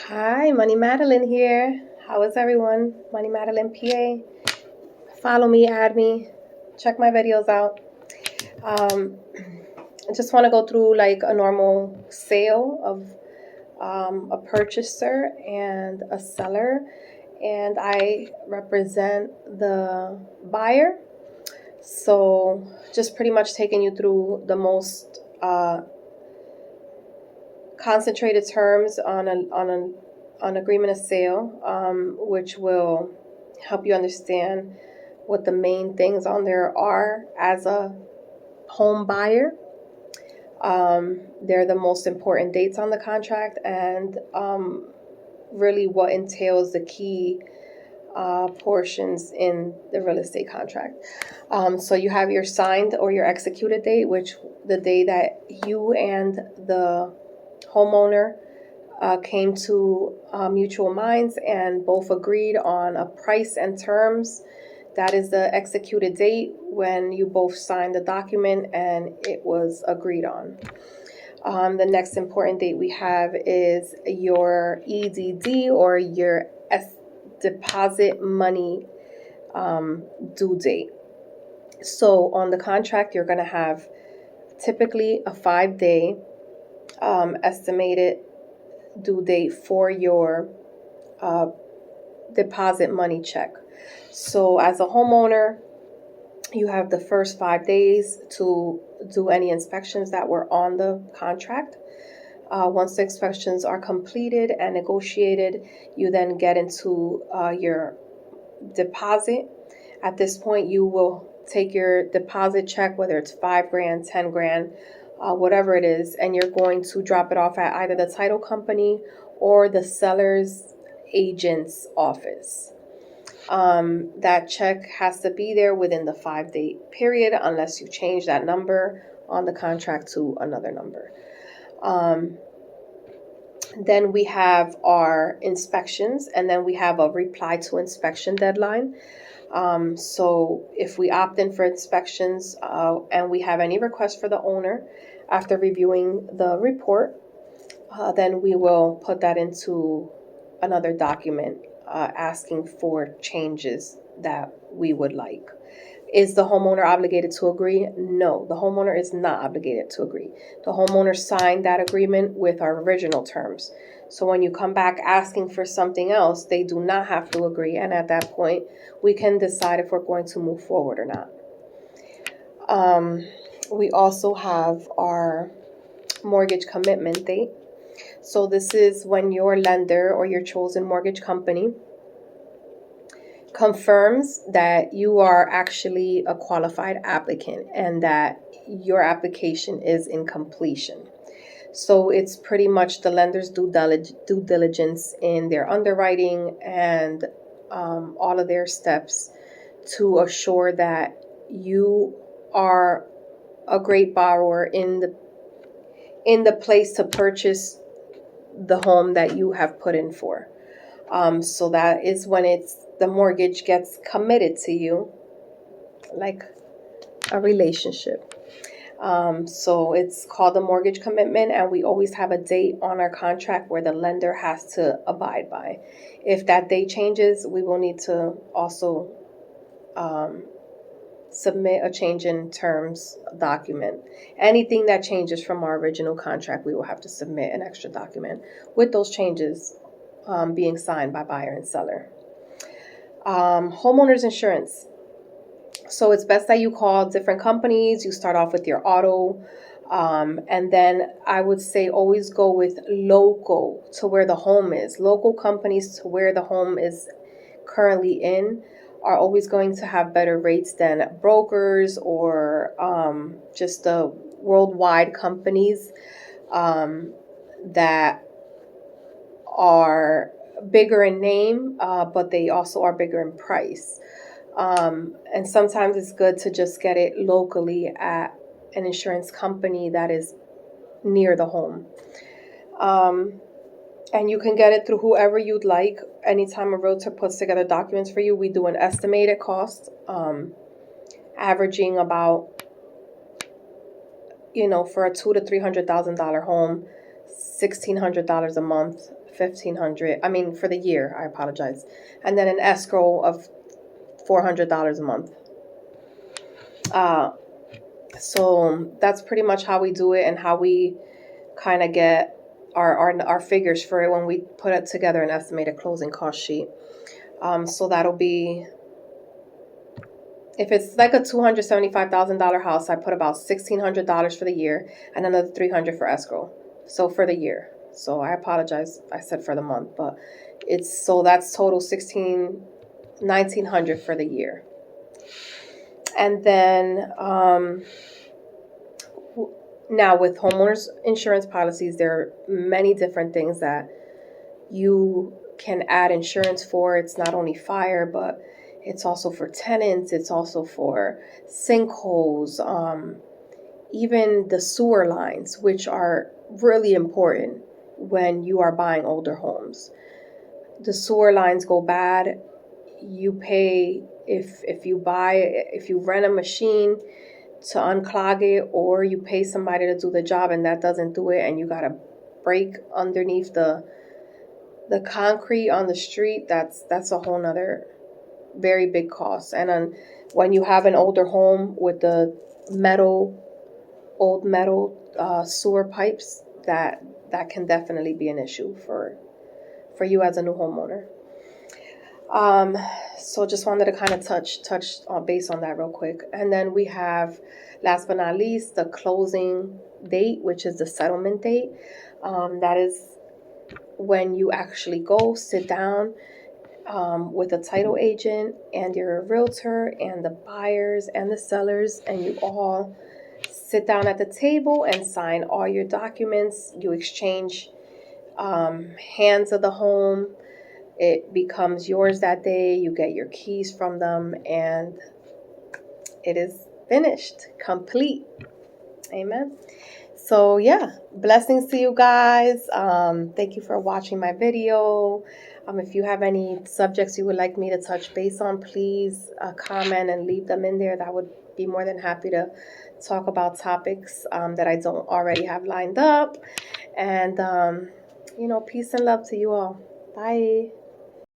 Hi, Money Madeline here. How is everyone? Money Madeline PA. Follow me, add me, check my videos out. Um, I just want to go through like a normal sale of a purchaser and a seller, and I represent the buyer. So, just pretty much taking you through the most concentrated terms on agreement of sale, which will help you understand what the main things on there are as a home buyer. They're the most important dates on the contract, and really what entails the key portions in the real estate contract. So you have your signed or your executed date, which the day that you and the homeowner came to mutual minds and both agreed on a price and terms. That is the executed date when you both signed the document and it was agreed on. The next important date we have is your EDD, or your deposit money due date. So on the contract, you're going to have typically a 5-day estimated due date for your deposit money check. So as a homeowner, you have the first 5 days to do any inspections that were on the contract. Once the inspections are completed and negotiated, you then get into your deposit. At this point, you will take your deposit check, whether it's $5,000, $10,000, whatever it is, and you're going to drop it off at either the title company or the seller's agent's office. That check has to be there within the 5-day period unless you change that number on the contract to another number. Then we have our inspections, and then we have a reply to inspection deadline. So if we opt in for inspections and we have any requests for the owner after reviewing the report, then we will put that into another document asking for changes that we would like. Is the homeowner obligated to agree? No, the homeowner is not obligated to agree. The homeowner signed that agreement with our original terms. So when you come back asking for something else, they do not have to agree. And at that point, we can decide if we're going to move forward or not. We also have our mortgage commitment date. So this is when your lender or your chosen mortgage company confirms that you are actually a qualified applicant and that your application is in completion. So it's pretty much the lender's due diligence in their underwriting and all of their steps to assure that you are a great borrower in the place to purchase the home that you have put in for. So that is when the mortgage gets committed to you, like a relationship. So it's called the mortgage commitment, and we always have a date on our contract where the lender has to abide by. If that date changes, we will need to also submit a change in terms document. Anything that changes from our original contract, we will have to submit an extra document with those changes being signed by buyer and seller. Homeowners insurance. So it's best that you call different companies. You start off with your auto. And then I would say always go with local to where the home is. Local companies to where the home is currently in are always going to have better rates than brokers or just the worldwide companies that are bigger in name, but they also are bigger in price. And sometimes it's good to just get it locally at an insurance company that is near the home. And you can get it through whoever you'd like. Anytime a realtor puts together documents for you, we do an estimated cost, averaging about, for a $200,000 to $300,000 home, $1,600 a month, $1,500. I mean, for the year, I apologize. And then an escrow of $400 a month. So that's pretty much how we do it and how we kind of get our figures for it when we put it together an estimated closing cost sheet. So that'll be, if it's like a $275,000 house, I put about $1,600 for the year and another $300 for escrow. So for the year. So I apologize, I said for the month, but that's total $1,900 for the year. And then now with homeowners insurance policies, there are many different things that you can add insurance for. It's not only fire, but it's also for tenants. It's also for sinkholes, even the sewer lines, which are really important when you are buying older homes. The sewer lines go bad. You pay if you rent a machine to unclog it, or you pay somebody to do the job and that doesn't do it, and you gotta break underneath the concrete on the street. That's a whole nother very big cost. And when you have an older home with the old metal sewer pipes, that can definitely be an issue for you as a new homeowner. So just wanted to kind of touch on base on that real quick. And then we have, last but not least, the closing date, which is the settlement date. That is when you actually go sit down with a title agent and your realtor and the buyers and the sellers, and you all sit down at the table and sign all your documents. You exchange hands of the home. It becomes yours that day. You get your keys from them, and it is finished, complete. Amen. So yeah, blessings to you guys. Thank you for watching my video. If you have any subjects you would like me to touch base on, please comment and leave them in there. That would be more than happy to talk about topics that I don't already have lined up. And, peace and love to you all. Bye.